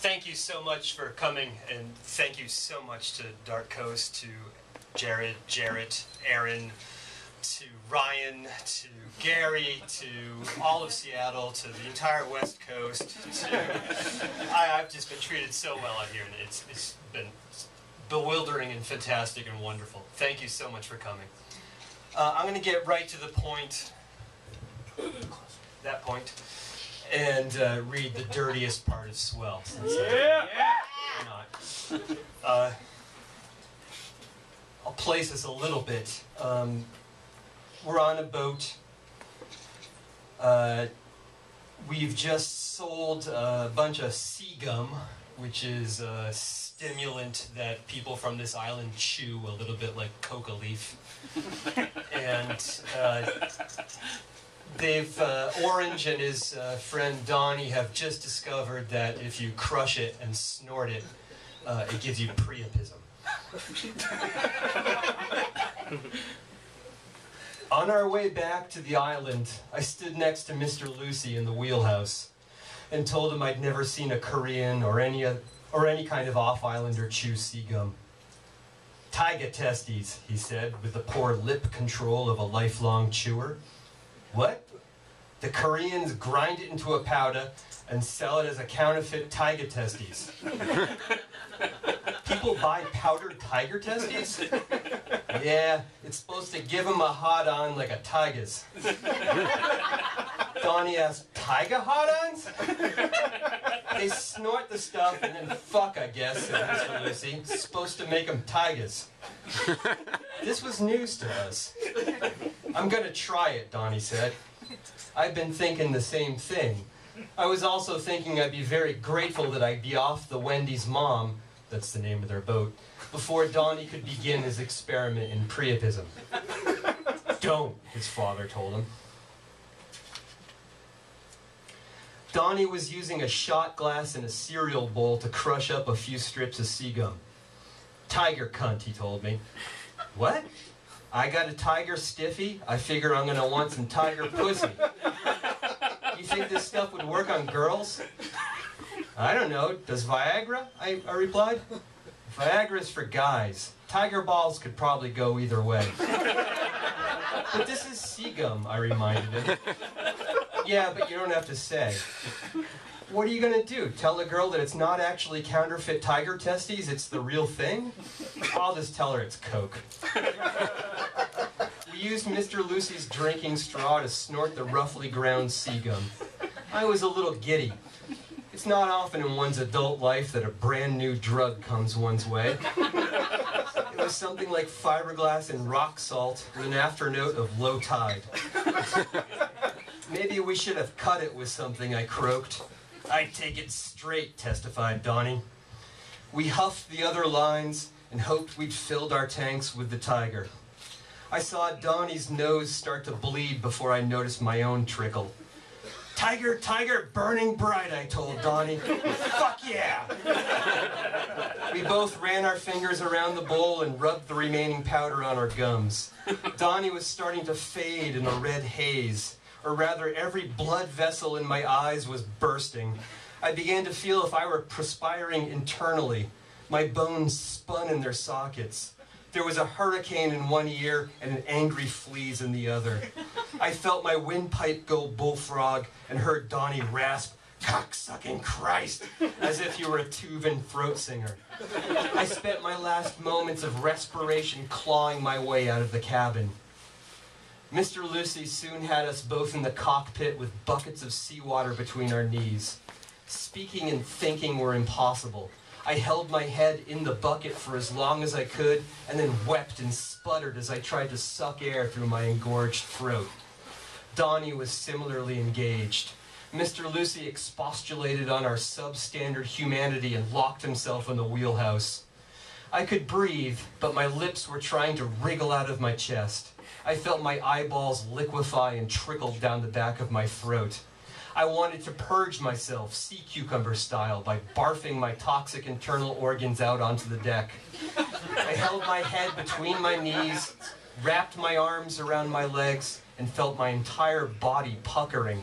thank you so much for coming, and thank you so much to Dark Coast, to Jared, Jarrett, Aaron, to Ryan, to Gary, to all of Seattle, to the entire West Coast. I've just been treated so well out here, and it's been bewildering and fantastic and wonderful. Thank you so much for coming. I'm going to get right to the point, and read the dirtiest part of Swell. Why not? I'll place us a little bit. We're on a boat. We've just sold a bunch of sea gum, which is a stimulant that people from this island chew a little bit like coca leaf. And Orange and his friend Donnie have just discovered that if you crush it and snort it, it gives you priapism. On our way back to the island, I stood next to Mr. Lucy in the wheelhouse and told him I'd never seen a Korean or any kind of off-islander chew sea gum. Tiger testes, he said, with the poor lip control of a lifelong chewer. What? The Koreans grind it into a powder and sell it as a counterfeit tiger testes. People buy powdered tiger testes? Yeah, it's supposed to give them a hot-on like a tiger's. Donnie asked, tiger hot-ons? They snort the stuff and then fuck, I guess, said Mr. Lucy. It's supposed to make them tigers. This was news to us. I'm gonna try it, Donnie said. I've been thinking the same thing. I was also thinking I'd be very grateful that I'd be off the Wendy's mom, that's the name of their boat, before Donnie could begin his experiment in priapism. Don't, his father told him. Donnie was using a shot glass and a cereal bowl to crush up a few strips of sea gum. Tiger cunt, he told me. What? I got a tiger stiffy? I figure I'm gonna want some tiger pussy. You think this stuff would work on girls? I don't know. Does Viagra? I replied. Viagra's for guys. Tiger balls could probably go either way. But this is sea gum, I reminded him. Yeah, but you don't have to say. What are you gonna do? Tell a girl that it's not actually counterfeit tiger testes, it's the real thing? I'll just tell her it's Coke. We used Mr. Lucy's drinking straw to snort the roughly ground sea gum. I was a little giddy. It's not often in one's adult life that a brand new drug comes one's way. It was something like fiberglass and rock salt with an afternote of low tide. Maybe we should have cut it with something, I croaked. I'd take it straight, testified Donnie. We huffed the other lines and hoped we'd filled our tanks with the tiger. I saw Donnie's nose start to bleed before I noticed my own trickle. Tiger, tiger, burning bright, I told Donnie. Fuck yeah! We both ran our fingers around the bowl and rubbed the remaining powder on our gums. Donnie was starting to fade in a red haze. Or rather, every blood vessel in my eyes was bursting. I began to feel if I were perspiring internally. My bones spun in their sockets. There was a hurricane in one ear and an angry fleas in the other. I felt my windpipe go bullfrog and heard Donnie rasp, "Cocksucking Christ," as if you were a Tuvan throat singer. I spent my last moments of respiration clawing my way out of the cabin. Mr. Lucy soon had us both in the cockpit with buckets of seawater between our knees. Speaking and thinking were impossible. I held my head in the bucket for as long as I could and then wept and sputtered as I tried to suck air through my engorged throat. Donnie was similarly engaged. Mr. Lucy expostulated on our substandard humanity and locked himself in the wheelhouse. I could breathe, but my lips were trying to wriggle out of my chest. I felt my eyeballs liquefy and trickle down the back of my throat. I wanted to purge myself, sea cucumber style, by barfing my toxic internal organs out onto the deck. I held my head between my knees, wrapped my arms around my legs, and felt my entire body puckering.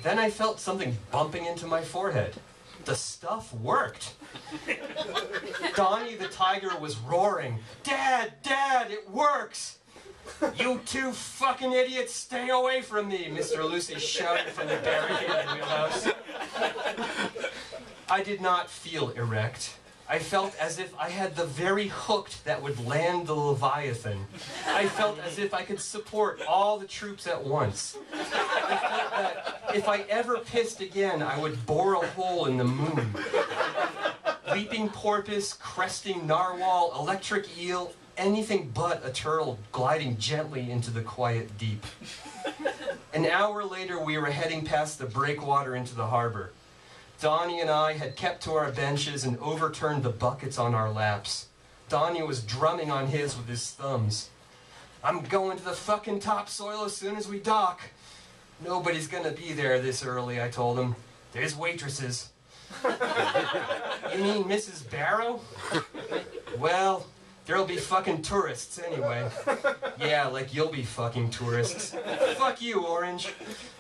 Then I felt something bumping into my forehead. The stuff worked. Donnie the tiger was roaring, "Dad, Dad, it works!" "You two fucking idiots, stay away from me," Mr. Lucy shouted from the barricaded wheelhouse. I did not feel erect. I felt as if I had the very hook that would land the Leviathan. I felt as if I could support all the troops at once. I felt that if I ever pissed again, I would bore a hole in the moon. Leaping porpoise, cresting narwhal, electric eel, anything but a turtle gliding gently into the quiet deep. An hour later, we were heading past the breakwater into the harbor. Donnie and I had kept to our benches and overturned the buckets on our laps. Donnie was drumming on his with his thumbs. "I'm going to the fucking topsoil as soon as we dock." "Nobody's gonna be there this early," I told him. "There's waitresses." "You mean Mrs. Barrow?" "Well, there'll be fucking tourists anyway." "Yeah, like you'll be fucking tourists." "Fuck you, Orange.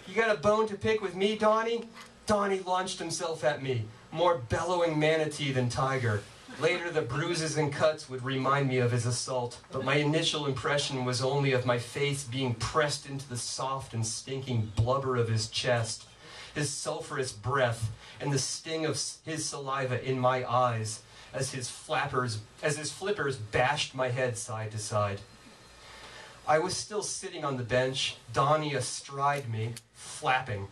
You got a bone to pick with me, Donnie?" Donnie launched himself at me, more bellowing manatee than tiger. Later, the bruises and cuts would remind me of his assault, but my initial impression was only of my face being pressed into the soft and stinking blubber of his chest, his sulphurous breath, and the sting of his saliva in my eyes as his flippers bashed my head side to side. I was still sitting on the bench, Donnie astride me, flapping.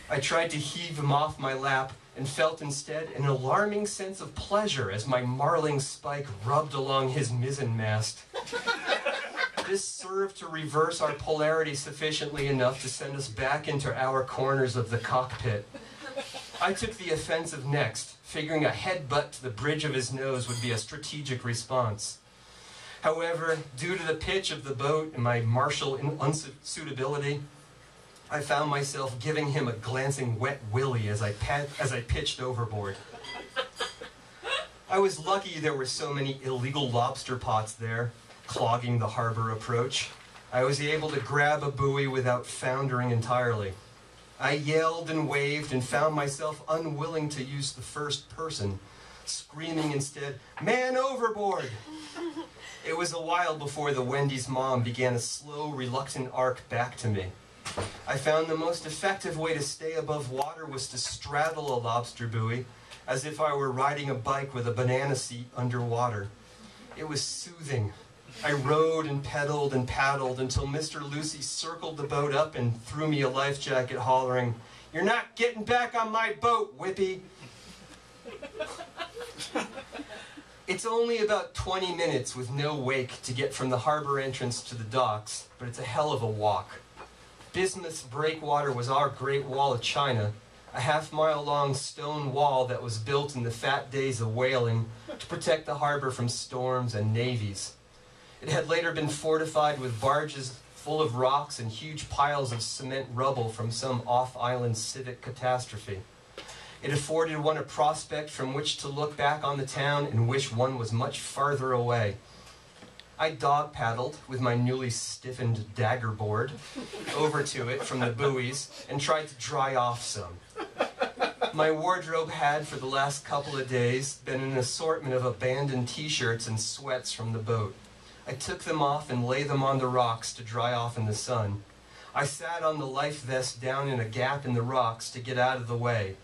I tried to heave him off my lap and felt instead an alarming sense of pleasure as my marling spike rubbed along his mizzenmast. This served to reverse our polarity sufficiently enough to send us back into our corners of the cockpit. I took the offensive next, figuring a headbutt to the bridge of his nose would be a strategic response. However, due to the pitch of the boat and my martial unsuitability, I found myself giving him a glancing wet willy as I pitched overboard. I was lucky there were so many illegal lobster pots there, clogging the harbor approach. I was able to grab a buoy without foundering entirely. I yelled and waved and found myself unwilling to use the first person, screaming instead, "Man overboard!" It was a while before the Wendy's mom began a slow, reluctant arc back to me. I found the most effective way to stay above water was to straddle a lobster buoy, as if I were riding a bike with a banana seat underwater. It was soothing. I rowed and pedaled and paddled until Mr. Lucy circled the boat up and threw me a life jacket, hollering, "You're not getting back on my boat, Whippy." It's only about 20 minutes with no wake to get from the harbor entrance to the docks, but it's a hell of a walk. Bismuth's breakwater was our Great Wall of China, a half-mile-long stone wall that was built in the fat days of whaling to protect the harbor from storms and navies. It had later been fortified with barges full of rocks and huge piles of cement rubble from some off-island civic catastrophe. It afforded one a prospect from which to look back on the town and wish one was much farther away. I dog paddled with my newly stiffened dagger board over to it from the buoys and tried to dry off some. My wardrobe had, for the last couple of days, been an assortment of abandoned t-shirts and sweats from the boat. I took them off and lay them on the rocks to dry off in the sun. I sat on the life vest down in a gap in the rocks to get out of the way.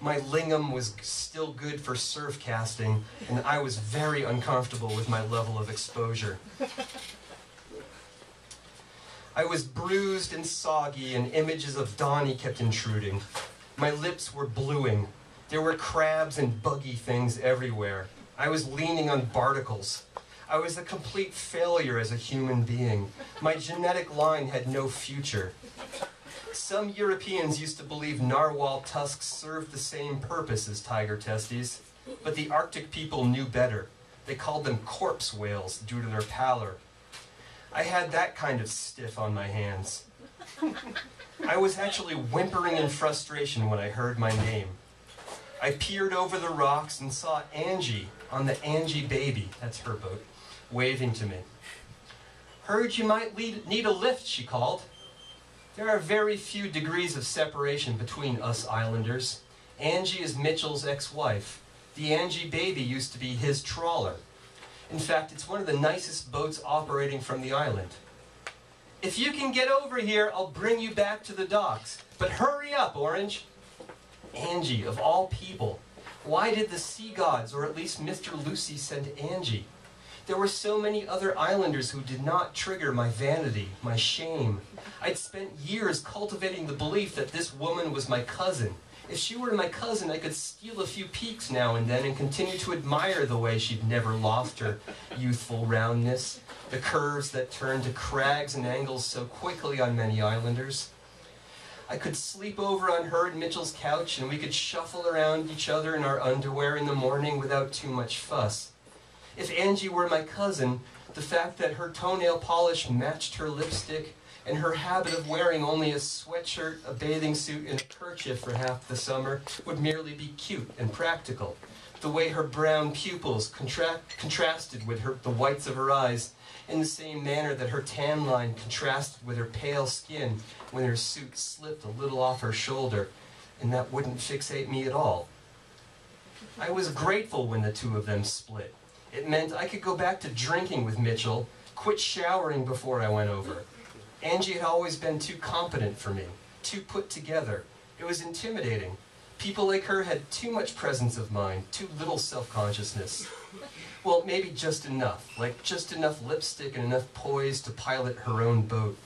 My lingam was still good for surf casting, and I was very uncomfortable with my level of exposure. I was bruised and soggy, and images of Donnie kept intruding. My lips were bluing. There were crabs and buggy things everywhere. I was leaning on barnacles. I was a complete failure as a human being. My genetic line had no future. Some Europeans used to believe narwhal tusks served the same purpose as tiger testes, but the Arctic people knew better. They called them corpse whales due to their pallor. I had that kind of stiff on my hands. I was actually whimpering in frustration when I heard my name. I peered over the rocks and saw Angie on the Angie Baby, that's her boat, waving to me. "Heard you might need a lift," she called. There are very few degrees of separation between us islanders. Angie is Mitchell's ex-wife. The Angie baby used to be his trawler. In fact, it's one of the nicest boats operating from the island. If you can get over here, I'll bring you back to the docks. But hurry up, Orange. Angie, of all people. Why did the sea gods, or at least Mr. Lucy, send Angie? There were so many other islanders who did not trigger my vanity, my shame. I'd spent years cultivating the belief that this woman was my cousin. If she were my cousin, I could steal a few peeks now and then and continue to admire the way she'd never lost her youthful roundness, the curves that turned to crags and angles so quickly on many islanders. I could sleep over on her and Mitchell's couch, and we could shuffle around each other in our underwear in the morning without too much fuss. If Angie were my cousin, the fact that her toenail polish matched her lipstick, and her habit of wearing only a sweatshirt, a bathing suit, and a kerchief for half the summer would merely be cute and practical. The way her brown pupils contrasted with the whites of her eyes, in the same manner that her tan line contrasted with her pale skin when her suit slipped a little off her shoulder, and that wouldn't fixate me at all. I was grateful when the two of them split. It meant I could go back to drinking with Mitchell, quit showering before I went over. Angie had always been too competent for me, too put together. It was intimidating. People like her had too much presence of mind, too little self-consciousness. Well, maybe just enough, like just enough lipstick and enough poise to pilot her own boat.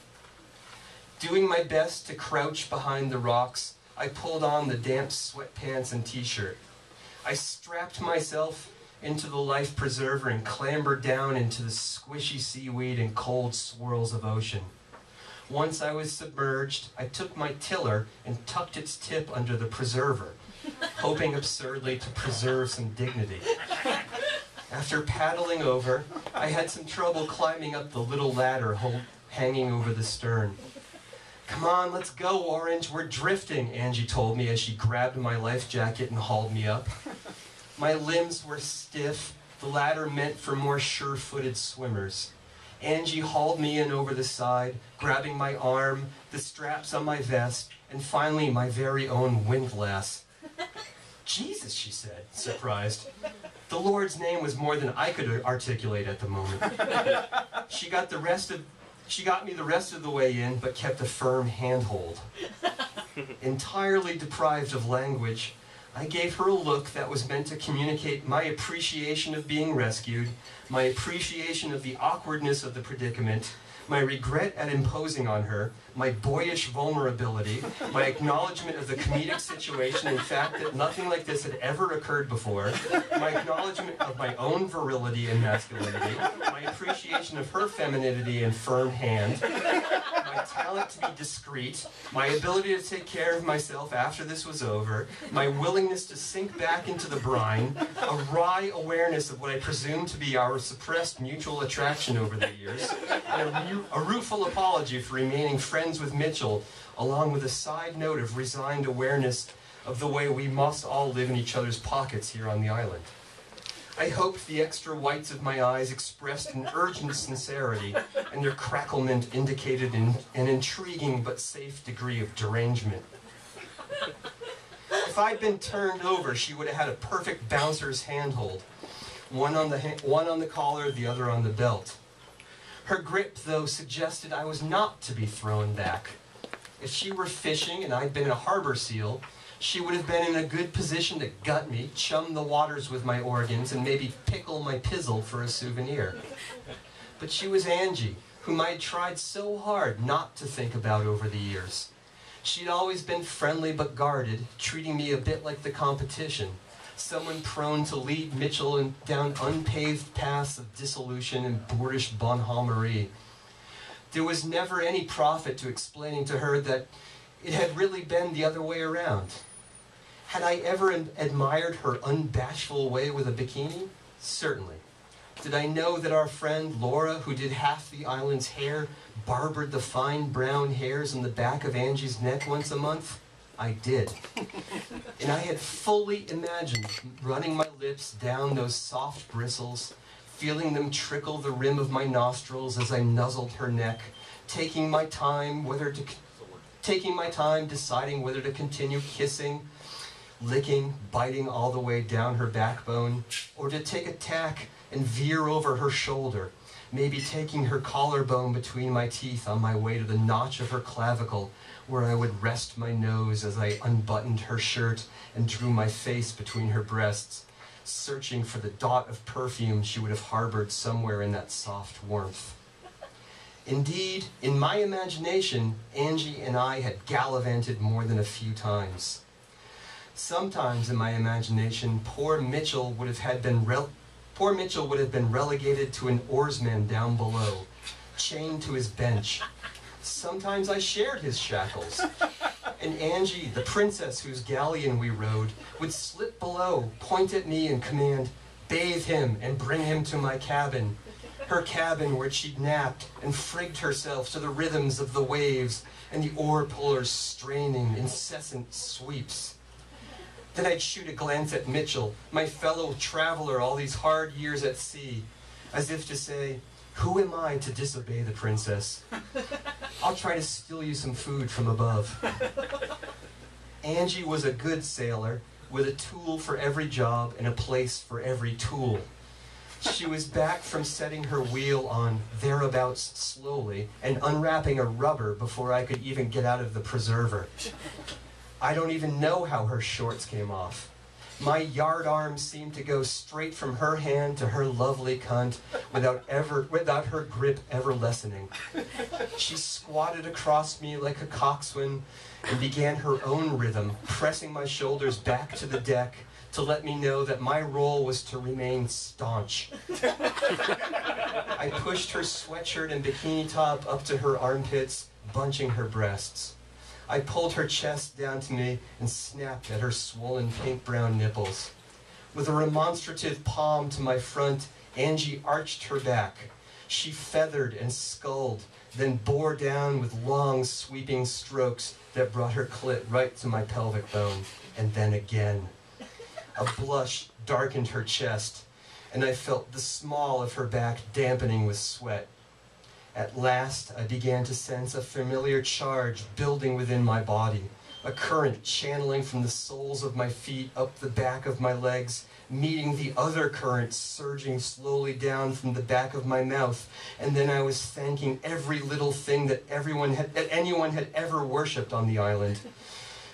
Doing my best to crouch behind the rocks, I pulled on the damp sweatpants and t-shirt. I strapped myself into the life preserver and clambered down into the squishy seaweed and cold swirls of ocean. Once I was submerged, I took my tiller and tucked its tip under the preserver, hoping absurdly to preserve some dignity. After paddling over, I had some trouble climbing up the little ladder hanging over the stern. "Come on, let's go, Orange, we're drifting," Angie told me as she grabbed my life jacket and hauled me up. My limbs were stiff, the ladder meant for more sure-footed swimmers. Angie hauled me in over the side, grabbing my arm, the straps on my vest, and finally my very own windlass. "Jesus," she said, surprised. The Lord's name was more than I could articulate at the moment. She got me the rest of the way in, but kept a firm handhold. Entirely deprived of language, I gave her a look that was meant to communicate my appreciation of being rescued, my appreciation of the awkwardness of the predicament, my regret at imposing on her, my boyish vulnerability, my acknowledgement of the comedic situation, in fact that nothing like this had ever occurred before, my acknowledgement of my own virility and masculinity, my appreciation of her femininity and firm hand, my talent to be discreet, my ability to take care of myself after this was over, my willingness to sink back into the brine, a wry awareness of what I presumed to be our suppressed mutual attraction over the years, and a rueful apology for remaining friends with Mitchell, along with a side note of resigned awareness of the way we must all live in each other's pockets here on the island. I hoped the extra whites of my eyes expressed an urgent sincerity, and their cracklement indicated an intriguing but safe degree of derangement. If I'd been turned over, she would have had a perfect bouncer's handhold, one on the collar, the other on the belt. Her grip, though, suggested I was not to be thrown back. If she were fishing and I'd been a harbor seal, she would have been in a good position to gut me, chum the waters with my organs, and maybe pickle my pizzle for a souvenir. But she was Angie, whom I had tried so hard not to think about over the years. She'd always been friendly but guarded, treating me a bit like the competition, someone prone to lead Mitchell down unpaved paths of dissolution and boorish bonhommerie. There was never any profit to explaining to her that it had really been the other way around. Had I ever admired her unbashful way with a bikini? Certainly. Did I know that our friend Laura, who did half the island's hair, barbered the fine brown hairs on the back of Angie's neck once a month? I did. And I had fully imagined running my lips down those soft bristles, feeling them trickle the rim of my nostrils as I nuzzled her neck, taking my time deciding whether to continue kissing, licking, biting all the way down her backbone, or to take a tack and veer over her shoulder, maybe taking her collarbone between my teeth on my way to the notch of her clavicle, where I would rest my nose as I unbuttoned her shirt and drew my face between her breasts, searching for the dot of perfume she would have harbored somewhere in that soft warmth. Indeed, in my imagination, Angie and I had gallivanted more than a few times. Sometimes in my imagination, poor Mitchell would have been relegated to an oarsman down below, chained to his bench. Sometimes I shared his shackles. And Angie, the princess whose galleon we rode, would slip below, point at me and command, "Bathe him and bring him to my cabin." Her cabin where she'd napped and frigged herself to the rhythms of the waves and the oar pullers straining incessant sweeps. Then I'd shoot a glance at Mitchell, my fellow traveler all these hard years at sea, as if to say, "Who am I to disobey the princess? I'll try to steal you some food from above." Angie was a good sailor, with a tool for every job and a place for every tool. She was back from setting her wheel on thereabouts slowly and unwrapping a rubber before I could even get out of the preserver. I don't even know how her shorts came off. My yardarm seemed to go straight from her hand to her lovely cunt without her grip ever lessening. She squatted across me like a coxswain and began her own rhythm, pressing my shoulders back to the deck to let me know that my role was to remain staunch. I pushed her sweatshirt and bikini top up to her armpits, bunching her breasts. I pulled her chest down to me and snapped at her swollen pink-brown nipples. With a remonstrative palm to my front, Angie arched her back. She feathered and sculled, then bore down with long, sweeping strokes that brought her clit right to my pelvic bone, and then again. A blush darkened her chest, and I felt the small of her back dampening with sweat. At last, I began to sense a familiar charge building within my body, a current channeling from the soles of my feet up the back of my legs, meeting the other current surging slowly down from the back of my mouth, and then I was thanking every little thing that anyone had ever worshipped on the island.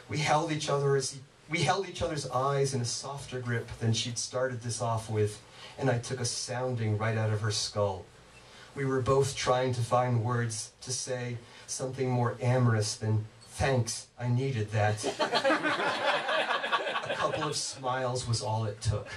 We held each other's eyes in a softer grip than she'd started this off with, and I took a sounding right out of her skull. We were both trying to find words to say something more amorous than, "Thanks, I needed that." A couple of smiles was all it took.